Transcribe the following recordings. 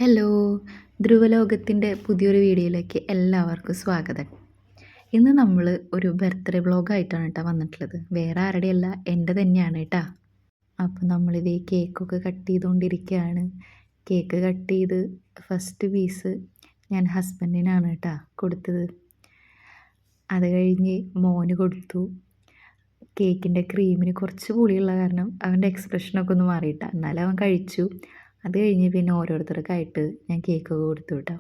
Hello, ധ്രുവലോകത്തിൻ്റെ പുതിയൊരു വീഡിയോയിലേക്ക് എല്ലാവർക്കും സ്വാഗതം. ഇന്ന് നമ്മൾ ഒരു ബർത്ത്ഡേ വ്ളോഗായിട്ടാണ് കേട്ടോ വന്നിട്ടുള്ളത്. വേറെ ആരുടെയല്ല, എൻ്റെ തന്നെയാണ് കേട്ടോ. അപ്പോൾ നമ്മളിത് കേക്കൊക്കെ കട്ട് ചെയ്തുകൊണ്ടിരിക്കുകയാണ്. കേക്ക് കട്ട് ചെയ്ത് ഫസ്റ്റ് പീസ് ഞാൻ ഹസ്ബൻഡിനാണ് കേട്ടോ കൊടുത്തത്. അത് കഴിഞ്ഞ് മോന് കൊടുത്തു. കേക്കിൻ്റെ ക്രീമിന് കുറച്ച് പുളിയുള്ള കാരണം അവൻ്റെ എക്സ്പ്രഷനൊക്കെ ഒന്ന് മാറിയിട്ടാ, എന്നാലും അവൻ കഴിച്ചു. അത് കഴിഞ്ഞ് പിന്നെ ഓരോരുത്തർക്കായിട്ട് ഞാൻ കേക്ക് കൊടുത്തു കേട്ടോ.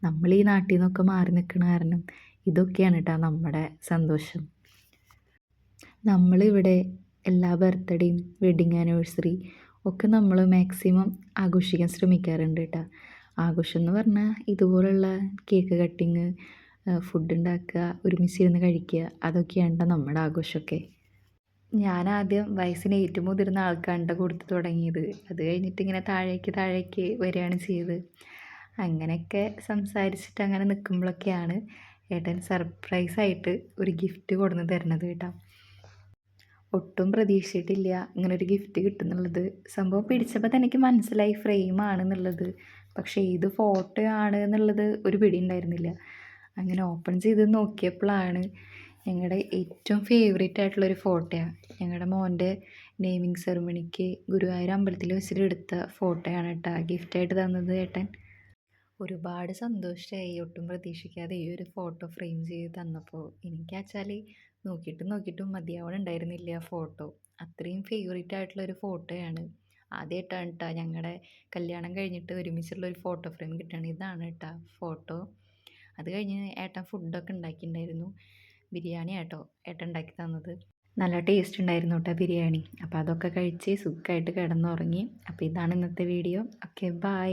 നമ്മൾ ഈ നാട്ടിൽ നിന്നൊക്കെ മാറി നിൽക്കണ കാരണം ഇതൊക്കെയാണ് കേട്ടോ നമ്മുടെ സന്തോഷം. നമ്മളിവിടെ എല്ലാ ബർത്ത്ഡേയും വെഡിങ് ആനിവേഴ്സറി ഒക്കെ നമ്മൾ മാക്സിമം ആഘോഷിക്കാൻ ശ്രമിക്കാറുണ്ട് കേട്ടോ. ആഘോഷം എന്ന് പറഞ്ഞാൽ ഇതുപോലുള്ള കേക്ക് കട്ടിങ്, ഫുഡ് ഉണ്ടാക്കുക, ഒരുമിച്ചിരുന്ന് കഴിക്കുക, അതൊക്കെയാണ് നമ്മുടെ ആഘോഷമൊക്കെ. ഞാനാദ്യം വയസ്സിന് ഏറ്റവും മുതിർന്ന ആൾക്കാണ്ട കൊടുത്ത് തുടങ്ങിയത്. അത് കഴിഞ്ഞിട്ട് ഇങ്ങനെ താഴേക്ക് വരികയാണ് ചെയ്തത്. അങ്ങനെയൊക്കെ സംസാരിച്ചിട്ട് അങ്ങനെ നിൽക്കുമ്പോഴൊക്കെയാണ് ഏട്ടൻ സർപ്രൈസായിട്ട് ഒരു ഗിഫ്റ്റ് കൊണ്ടുവന്ന് തരുന്നത് കേട്ടോ. ഒട്ടും പ്രതീക്ഷിച്ചിട്ടില്ല ഇങ്ങനൊരു ഗിഫ്റ്റ് കിട്ടുന്നുള്ളത്. സംഭവം പിടിച്ചപ്പോൾ തന്നെ എനിക്ക് മനസ്സിലായി ഫ്രെയിമാണെന്നുള്ളത്. പക്ഷേ ഇത് ഫോട്ടോ ആണ് എന്നുള്ളത് ഒരു പിടി ഉണ്ടായിരുന്നില്ല. അങ്ങനെ ഓപ്പൺ ചെയ്ത് നോക്കിയപ്പോഴാണ് ഞങ്ങളുടെ ഏറ്റവും ഫേവറേറ്റ് ആയിട്ടുള്ളൊരു ഫോട്ടോയാണ്. ഞങ്ങളുടെ മോൻ്റെ നെയിമിങ് സെറിമണിക്ക് ഗുരുവായൂർ അമ്പലത്തിൽ വെച്ചിട്ട് എടുത്ത ഫോട്ടോയാണ് കേട്ടോ ഗിഫ്റ്റായിട്ട് തന്നത് ഏട്ടൻ. ഒരുപാട് സന്തോഷമായി. ഒട്ടും പ്രതീക്ഷിക്കാതെ ഈ ഒരു ഫോട്ടോ ഫ്രെയിം ചെയ്ത് തന്നപ്പോൾ എനിക്കാച്ചാൽ നോക്കിയിട്ടും മതിയാവണുണ്ടായിരുന്നില്ല ഫോട്ടോ. അത്രയും ഫേവറേറ്റ് ആയിട്ടുള്ളൊരു ഫോട്ടോയാണ്. ആദ്യമായിട്ടാണ് കേട്ടോ ഞങ്ങളുടെ കല്യാണം കഴിഞ്ഞിട്ട് ഒരുമിച്ചുള്ളൊരു ഫോട്ടോ ഫ്രെയിം കിട്ടുകയാണ്. ഇതാണ് കേട്ടോ ഫോട്ടോ. അത് കഴിഞ്ഞ് ഏട്ടൻ ഫുഡൊക്കെ ഉണ്ടാക്കിയിട്ടുണ്ടായിരുന്നു. ബിരിയാണി കേട്ടോ ഏട്ടൻ ഉണ്ടാക്കി തന്നത്. നല്ല ടേസ്റ്റ് ഉണ്ടായിരുന്നു കേട്ടോ ബിരിയാണി. അപ്പോൾ അതൊക്കെ കഴിച്ച് സുഖമായിട്ട് കിടന്നുറങ്ങി. അപ്പോൾ ഇതാണ് ഇന്നത്തെ വീഡിയോ. Okay, by.